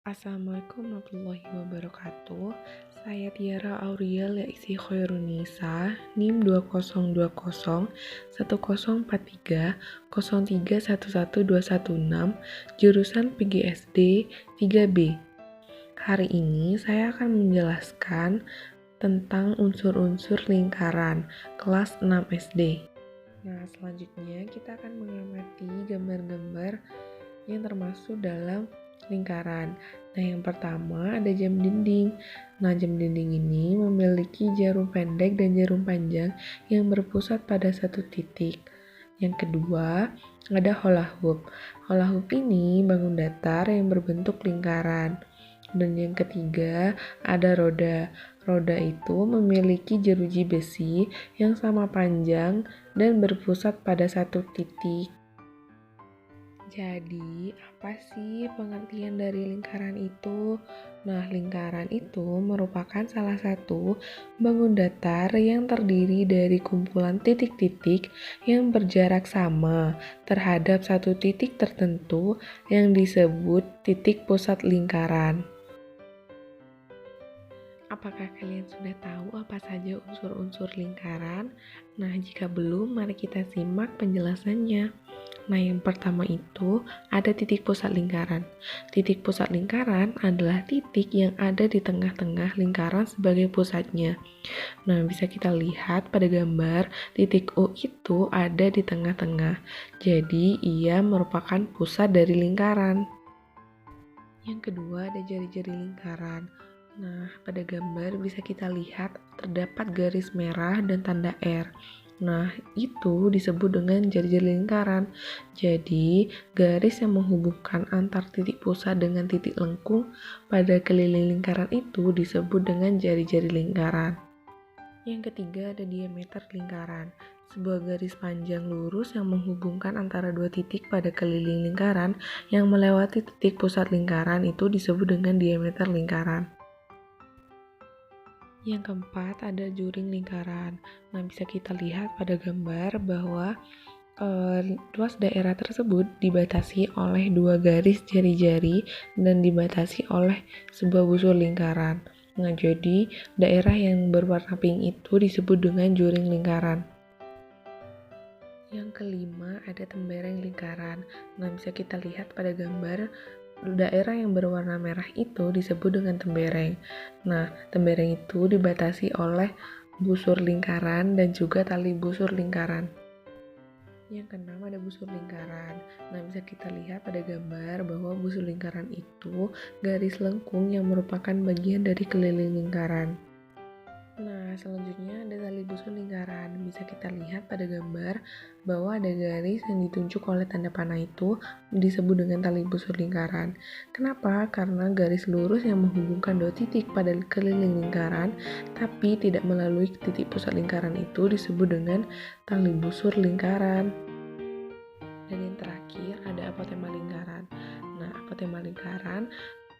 Assalamualaikum warahmatullahi wabarakatuh. Saya Tiara Aurelia Leisi Khairunisa, NIM 2020 1043 0311216, jurusan PGSD 3B. Hari ini saya akan menjelaskan tentang unsur-unsur lingkaran kelas 6 SD. Nah, selanjutnya kita akan mengamati gambar-gambar yang termasuk dalam lingkaran. Nah, yang pertama ada jam dinding. Nah, jam dinding ini memiliki jarum pendek dan jarum panjang yang berpusat pada satu titik. Yang kedua, ada hula hoop. Hula hoop ini bangun datar yang berbentuk lingkaran. Dan yang ketiga, ada roda. Roda itu memiliki jeruji besi yang sama panjang dan berpusat pada satu titik. Jadi, apa sih pengertian dari lingkaran itu? Nah, lingkaran itu merupakan salah satu bangun datar yang terdiri dari kumpulan titik-titik yang berjarak sama terhadap satu titik tertentu yang disebut titik pusat lingkaran. Apakah kalian sudah tahu apa saja unsur-unsur lingkaran? Nah, jika belum, mari kita simak penjelasannya. Nah, yang pertama itu ada titik pusat lingkaran. Titik pusat lingkaran adalah titik yang ada di tengah-tengah lingkaran sebagai pusatnya. Nah, bisa kita lihat pada gambar, titik O itu ada di tengah-tengah. Jadi, ia merupakan pusat dari lingkaran. Yang kedua ada jari-jari lingkaran. Nah, pada gambar bisa kita lihat terdapat garis merah dan tanda R. Nah, itu disebut dengan jari-jari lingkaran. Jadi, garis yang menghubungkan antar titik pusat dengan titik lengkung pada keliling lingkaran itu disebut dengan jari-jari lingkaran. Yang ketiga ada diameter lingkaran. Sebuah garis panjang lurus yang menghubungkan antara dua titik pada keliling lingkaran yang melewati titik pusat lingkaran itu disebut dengan diameter lingkaran. Yang keempat ada juring lingkaran. Nah, bisa kita lihat pada gambar bahwa luas daerah tersebut dibatasi oleh dua garis jari-jari dan dibatasi oleh sebuah busur lingkaran. Nah, jadi daerah yang berwarna pink itu disebut dengan juring lingkaran. Yang kelima ada tembereng lingkaran. Nah, bisa kita lihat pada gambar daerah yang berwarna merah itu disebut dengan tembereng. Nah, tembereng itu dibatasi oleh busur lingkaran dan juga tali busur lingkaran. Yang keenam ada busur lingkaran. Nah, bisa kita lihat pada gambar bahwa busur lingkaran itu garis lengkung yang merupakan bagian dari keliling lingkaran. Nah, selanjutnya ada tali busur lingkaran. Bisa kita lihat pada gambar bahwa ada garis yang ditunjuk oleh tanda panah itu disebut dengan tali busur lingkaran. Kenapa? Karena garis lurus yang menghubungkan dua titik pada keliling lingkaran tapi tidak melalui titik pusat lingkaran itu disebut dengan tali busur lingkaran. Dan yang terakhir ada apotema lingkaran. Nah, apotema lingkaran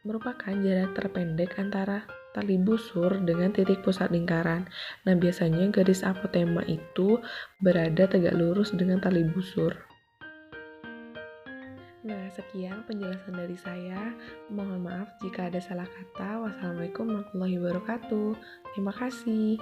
merupakan jarak terpendek antara tali busur dengan titik pusat lingkaran. Nah, biasanya garis apotema itu berada tegak lurus dengan tali busur. Nah, sekian penjelasan dari saya. Mohon maaf jika ada salah kata. Wassalamualaikum warahmatullahi wabarakatuh. Terima kasih.